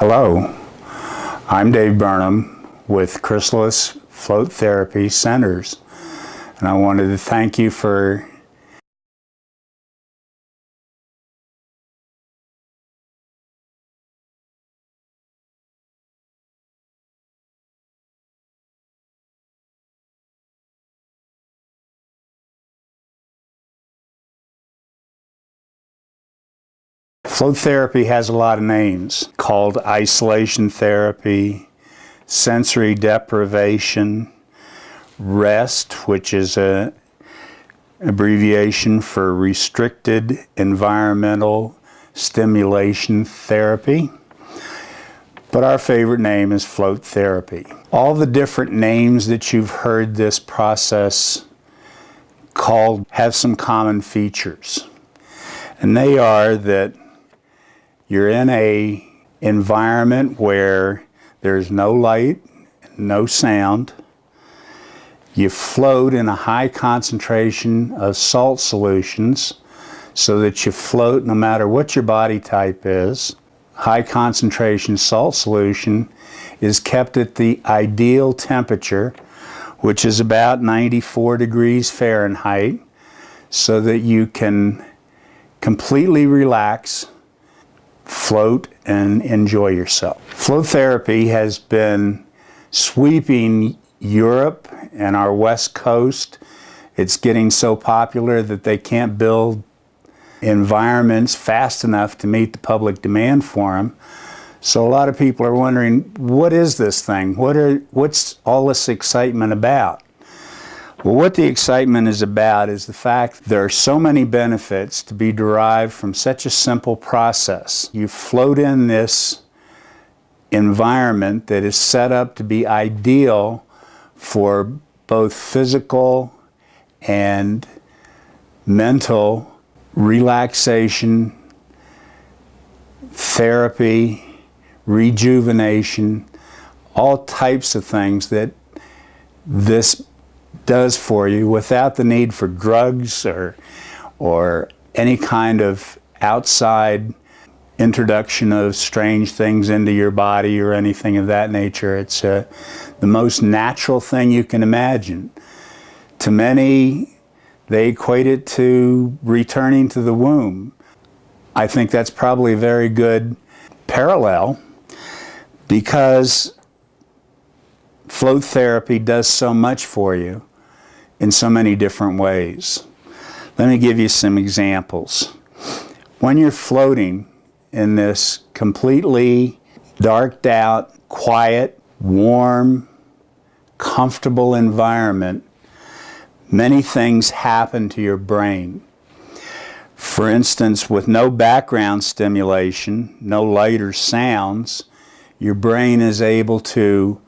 Hello, I'm Dave Burnham with Chrysalis Float Therapy Centers, and I wanted to thank you for Float therapy has a lot of names, called isolation therapy, sensory deprivation, REST, which is an abbreviation for restricted environmental stimulation therapy. But our favorite name is float therapy. All the different names that you've heard this process called have some common features. And they are that you're in an environment where there's no light, no sound. You float in a high concentration of salt solutions so that you float no matter what your body type is. High concentration salt solution is kept at the ideal temperature, which is about 94 degrees Fahrenheit, so that you can completely relax, float, and enjoy yourself. Float therapy has been sweeping Europe and our West Coast. It's getting so popular that they can't build environments fast enough to meet the public demand for them. So a lot of people are wondering, what is this thing? What's all this excitement about? Well, what the excitement is about is the fact there are so many benefits to be derived from such a simple process. You float in this environment that is set up to be ideal for both physical and mental relaxation, therapy, rejuvenation, all types of things that this does for you without the need for drugs or any kind of outside introduction of strange things into your body or anything of that nature. It's the most natural thing you can imagine. To many, they equate it to returning to the womb. I think that's probably a very good parallel because float therapy does so much for you in so many different ways. Let me give you some examples. When you're floating in this completely darked out, quiet, warm, comfortable environment, many things happen to your brain. For instance, with no background stimulation, no light or sounds, your brain is able to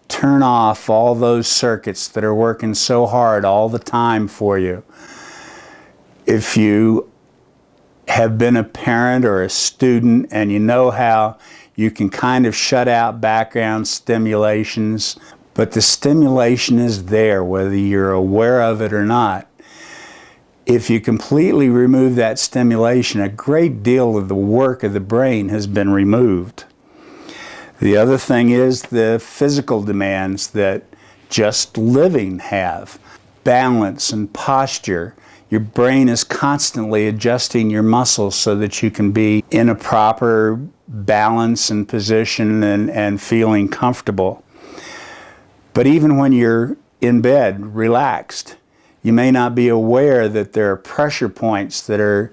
turn off all those circuits that are working so hard all the time for you. If you have been a parent or a student and you know how you can kind of shut out background stimulations, but the stimulation is there whether you're aware of it or not. If you completely remove that stimulation, a great deal of the work of the brain has been removed. The other thing is the physical demands that just living have. Balance and posture. Your brain is constantly adjusting your muscles so that you can be in a proper balance and position and feeling comfortable. But even when you're in bed, relaxed, you may not be aware that there are pressure points that are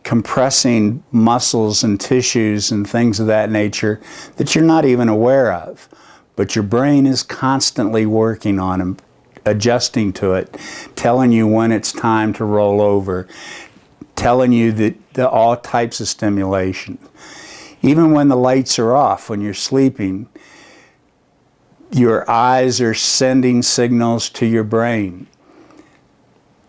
compressing muscles and tissues and things of that nature that you're not even aware of. But your brain is constantly working on them, adjusting to it, telling you when it's time to roll over, telling you that all types of stimulation. Even when the lights are off, when you're sleeping, your eyes are sending signals to your brain.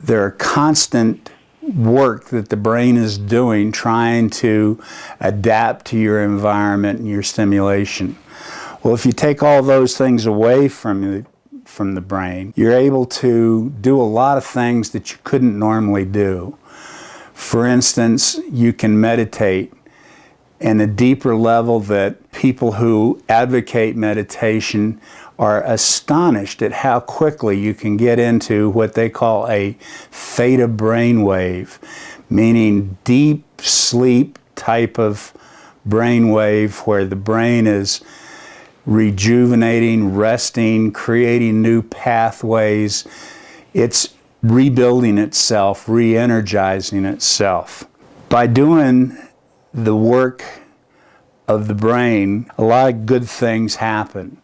There are constant work that the brain is doing trying to adapt to your environment and your stimulation. Well, if you take all those things away from the brain, you're able to do a lot of things that you couldn't normally do. For instance, you can meditate in a deeper level that people who advocate meditation are astonished at how quickly you can get into what they call a theta brainwave, meaning deep sleep type of brainwave where the brain is rejuvenating, resting, creating new pathways. It's rebuilding itself, re-energizing itself. By doing the work of the brain, a lot of good things happen.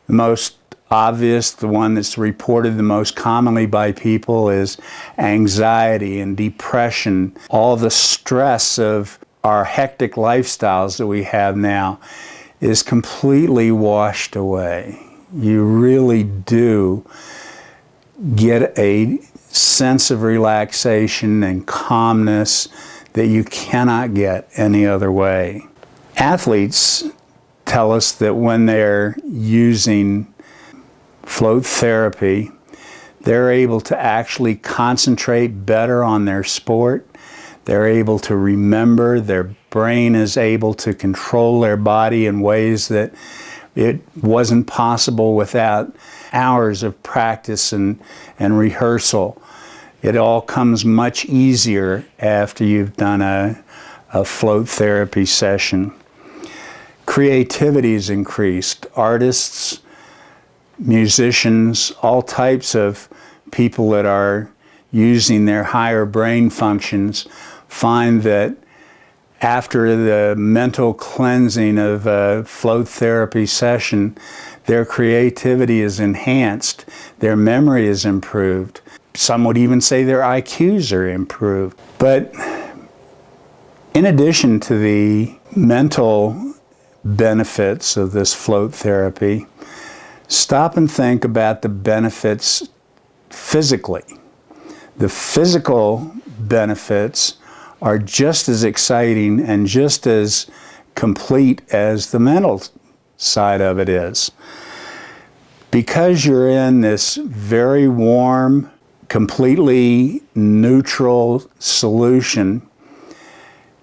The most obvious, the one that's reported the most commonly by people, is anxiety and depression. All the stress of our hectic lifestyles that we have now is completely washed away. You really do get a sense of relaxation and calmness that you cannot get any other way. Athletes tell us that when they're using float therapy, they're able to actually concentrate better on their sport. They're able to remember. Their brain is able to control their body in ways that it wasn't possible without hours of practice and rehearsal. It all comes much easier after you've done a float therapy session. Creativity is increased. Artists, musicians, all types of people that are using their higher brain functions find that after the mental cleansing of a float therapy session, their creativity is enhanced, their memory is improved. Some would even say their IQs are improved. But in addition to the mental benefits of this float therapy, stop and think about the benefits physically. The physical benefits are just as exciting and just as complete as the mental side of it is. Because you're in this very warm, completely neutral solution,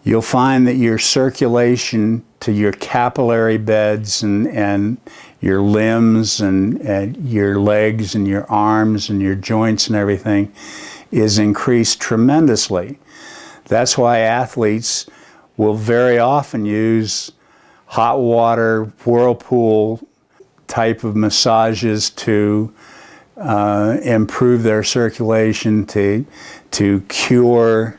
you'll find that your circulation to your capillary beds and your limbs and your legs and your arms and your joints and everything is increased tremendously. That's why athletes will very often use hot water, whirlpool type of massages to improve their circulation, to cure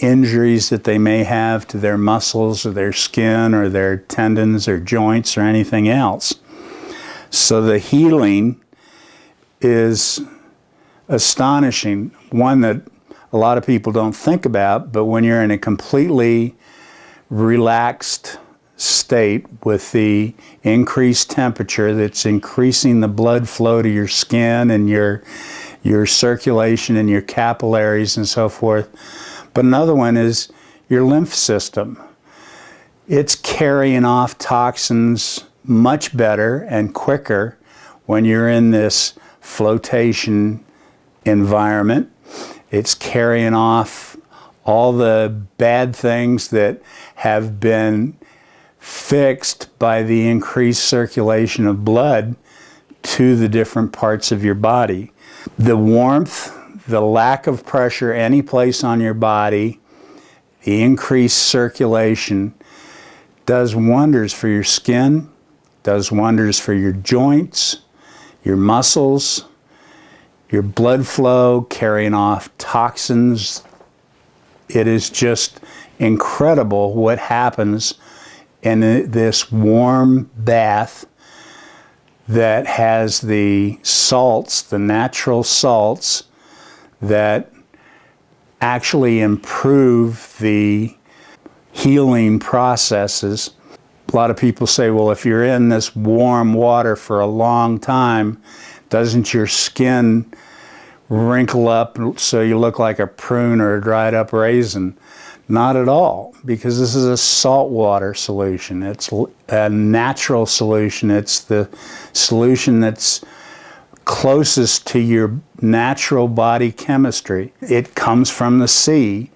injuries that they may have to their muscles or their skin or their tendons or joints or anything else. So the healing is astonishing, one that a lot of people don't think about, but when you're in a completely relaxed state with the increased temperature that's increasing the blood flow to your skin and your circulation and your capillaries and so forth. But another one is your lymph system. It's carrying off toxins much better and quicker when you're in this flotation environment. It's carrying off all the bad things that have been fixed by the increased circulation of blood to the different parts of your body. The warmth, the lack of pressure any place on your body, the increased circulation does wonders for your skin, does wonders for your joints, your muscles, your blood flow, carrying off toxins. It is just incredible what happens in this warm bath that has the salts, the natural salts, that actually improve the healing processes. A lot of people say, well, if you're in this warm water for a long time, doesn't your skin wrinkle up so you look like a prune or a dried up raisin? Not at all, because this is a saltwater solution. It's a natural solution. It's the solution that's closest to your natural body chemistry. It comes from the sea.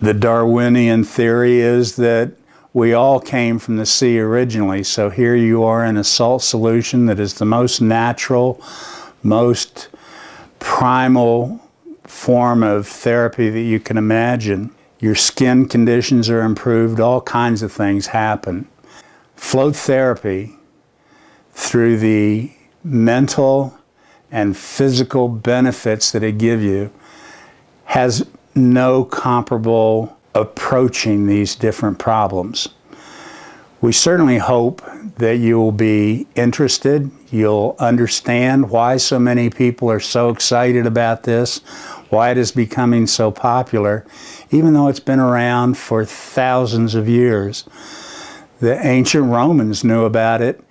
The Darwinian theory is that we all came from the sea originally, so here you are in a salt solution that is the most natural, most primal form of therapy that you can imagine. Your skin conditions are improved, all kinds of things happen. Float therapy, through the mental and physical benefits that it gives you, has no comparable approaching these different problems. We certainly hope that you will be interested, you'll understand why so many people are so excited about this, why it is becoming so popular, even though it's been around for thousands of years. The ancient Romans knew about it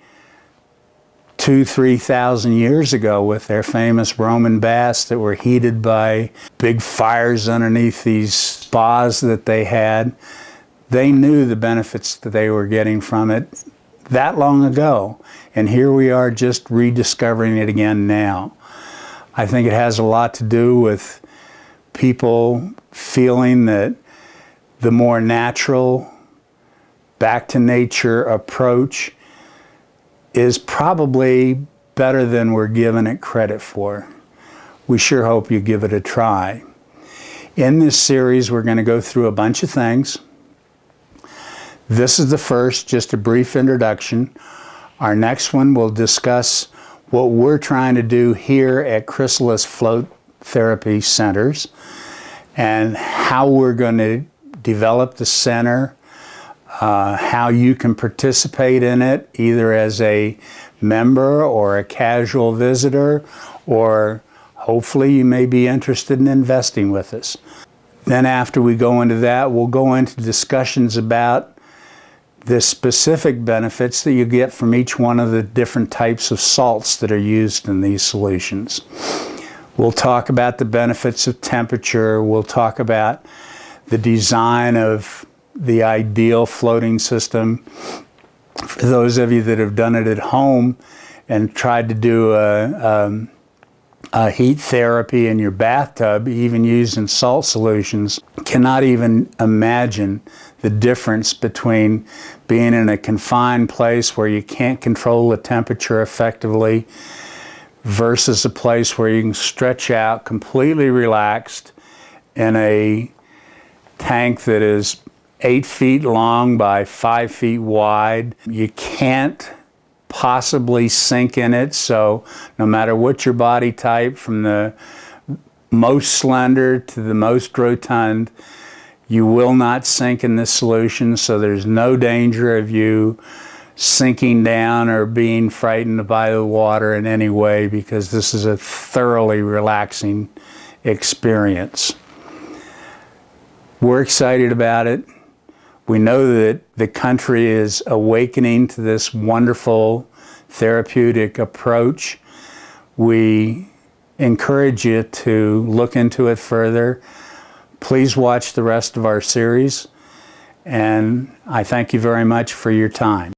2,000–3,000 years ago with their famous Roman baths that were heated by big fires underneath these spas that they had. They knew the benefits that they were getting from it that long ago, and here we are just rediscovering it again now. I think it has a lot to do with people feeling that the more natural, back to nature approach is probably better than we're giving it credit for. We sure hope you give it a try. In this series, we're going to go through a bunch of things. This is the first, just a brief introduction. Our next one will discuss what we're trying to do here at Chrysalis Float Therapy Centers and how we're going to develop the center, how you can participate in it, either as a member or a casual visitor, or hopefully you may be interested in investing with us. Then after we go into that, we'll go into discussions about the specific benefits that you get from each one of the different types of salts that are used in these solutions. We'll talk about the benefits of temperature. We'll talk about the design of the ideal floating system. For those of you that have done it at home and tried to do a heat therapy in your bathtub, even using salt solutions, cannot even imagine the difference between being in a confined place where you can't control the temperature effectively versus a place where you can stretch out completely relaxed in a tank that is 8 feet long by 5 feet wide. You can't possibly sink in it, so no matter what your body type, from the most slender to the most rotund, you will not sink in this solution, so there's no danger of you sinking down or being frightened by the water in any way, because this is a thoroughly relaxing experience. We're excited about it. We know that the country is awakening to this wonderful therapeutic approach. We encourage you to look into it further. Please watch the rest of our series, and I thank you very much for your time.